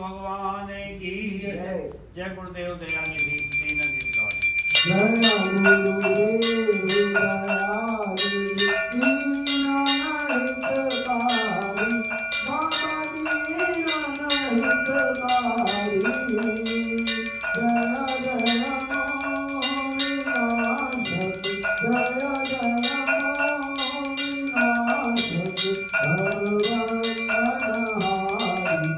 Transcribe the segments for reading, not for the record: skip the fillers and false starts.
भगवान की जय गुरुदेव दयानिधि दीननिधि जय गुरुदेव दयानिधि दीनहितकारी बाबा दीनहितकारी जय जय मोहिनाथक जय जय मोहिनाथक भगवंदनहारी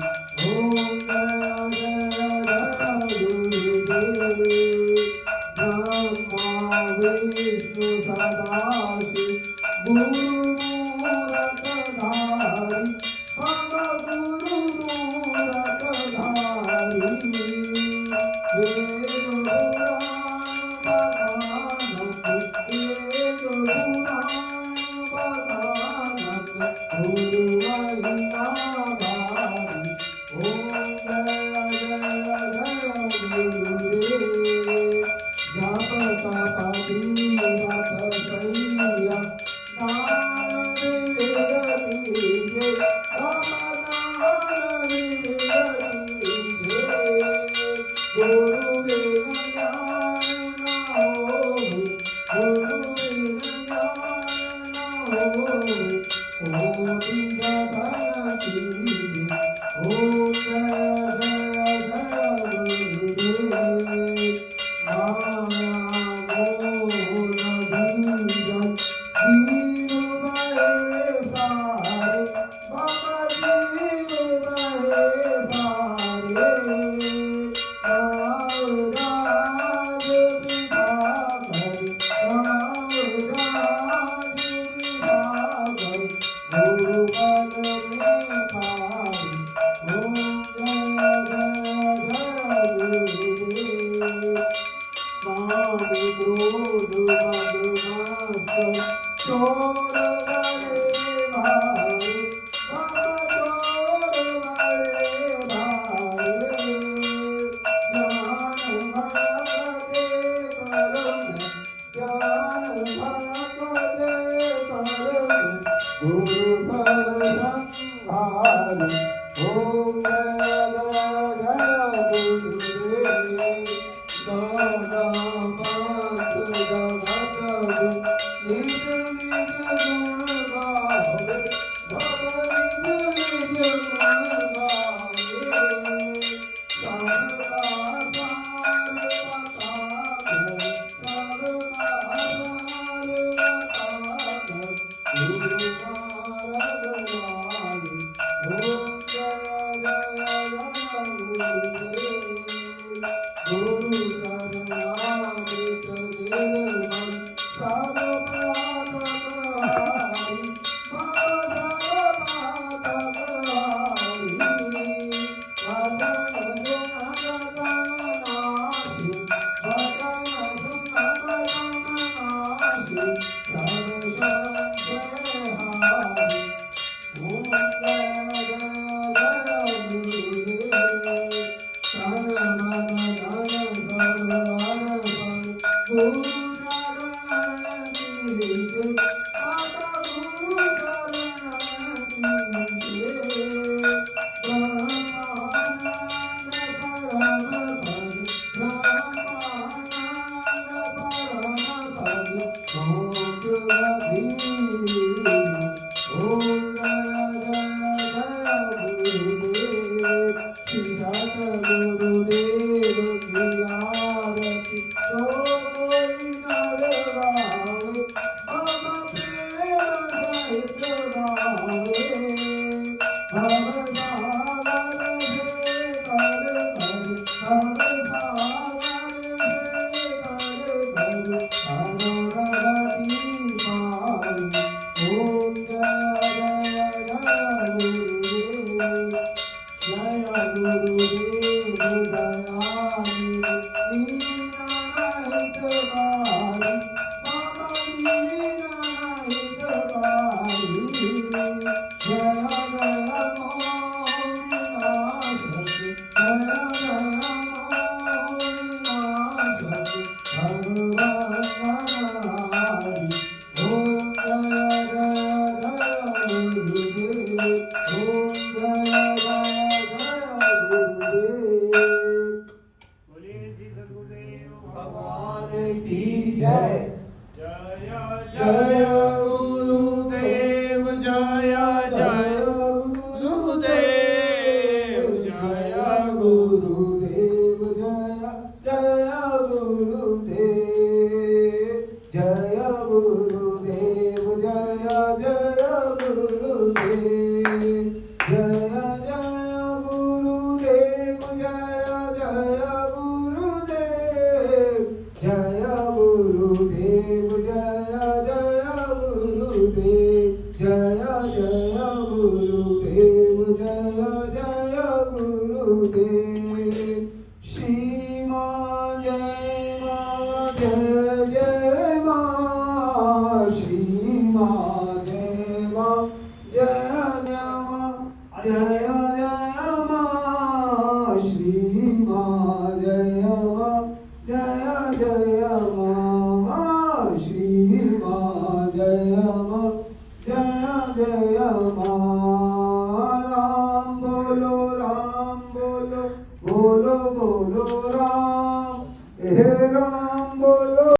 ओम जय ब्रह्मा विष्णु सदाशिव गुरुमूरतधारी बाबा गुरुमूरतधारी वेद पुराण बगानक गुरुमहिमाधारी ओम जय जय गुरुदेव जपतपतिरथशय्या दानविरतीजे रामदानविरतीजे गुरुविन ज्ञान न होवे गुरुविन ज्ञान न होवे कोटि जतन कीजे ओम जय जय गुरुदेव माया मोह बीजन जीव बहे सारे बाबा जीव बहे सारे राज विभागर राज विभागर गुरु पद में थारी ओम जय गुरुदेव काम क्रोध मद चोर बड़े भाई बाबा चोर बड़े भाई ज्ञान भगते करुण ज्ञान भगते करुण गुरु सरसंहारी ओम जय जय गुरुदेव दादा पंथ जगत निज निज गुण गावे बाबा निज निज गुण गावे सबका सार बता दो सबका सार बता दो गुरु महाराज वाणी ओम जय जय गुरुदेव गुरु शरणागत निर्मल सर्वपातकहारी बाबा सर्वपातकहारी भजन गुणगणनाथि भजन गुणगणनाथि सर्वसंशयहारी ओम जय जय गुरुदेव तन मन धन सर्वन गुरु चरण कीजे बाबा गुरु चरण कीजे ब्रह्मानंद परम पद ब्रह्मानंद परम पद मोक्ष गभीर ओम जय गुरुदेव की आरती तो कोई नर गावे बाबा प्रेम सहित गावे भव सागर से कर भव सागर से कर अनगति पाई ओम जय गुरुदेव जय गुरुदेव दयानिधि दीनहितकारी बाबा दीनहितकारी जय जय मोहिनाथक जय जय मोहिनाथक भगवंदनहारी ओम जय जय गुरुदेव ओम जय जय गुरु जय जय जय गुरुदेव जय जय गुरुदेव जय गुरुदेव जय गुरुदेव जय गुरुदेव जय गुरुदेव जय गुरुदेव जय गुरुदेव जय गुरुदेव जय गुरुदेव जय गुरुदेव श्री मां जय मां जय मां श्री मां जय मां जय मां जय मां श्री मां जय मां जय मां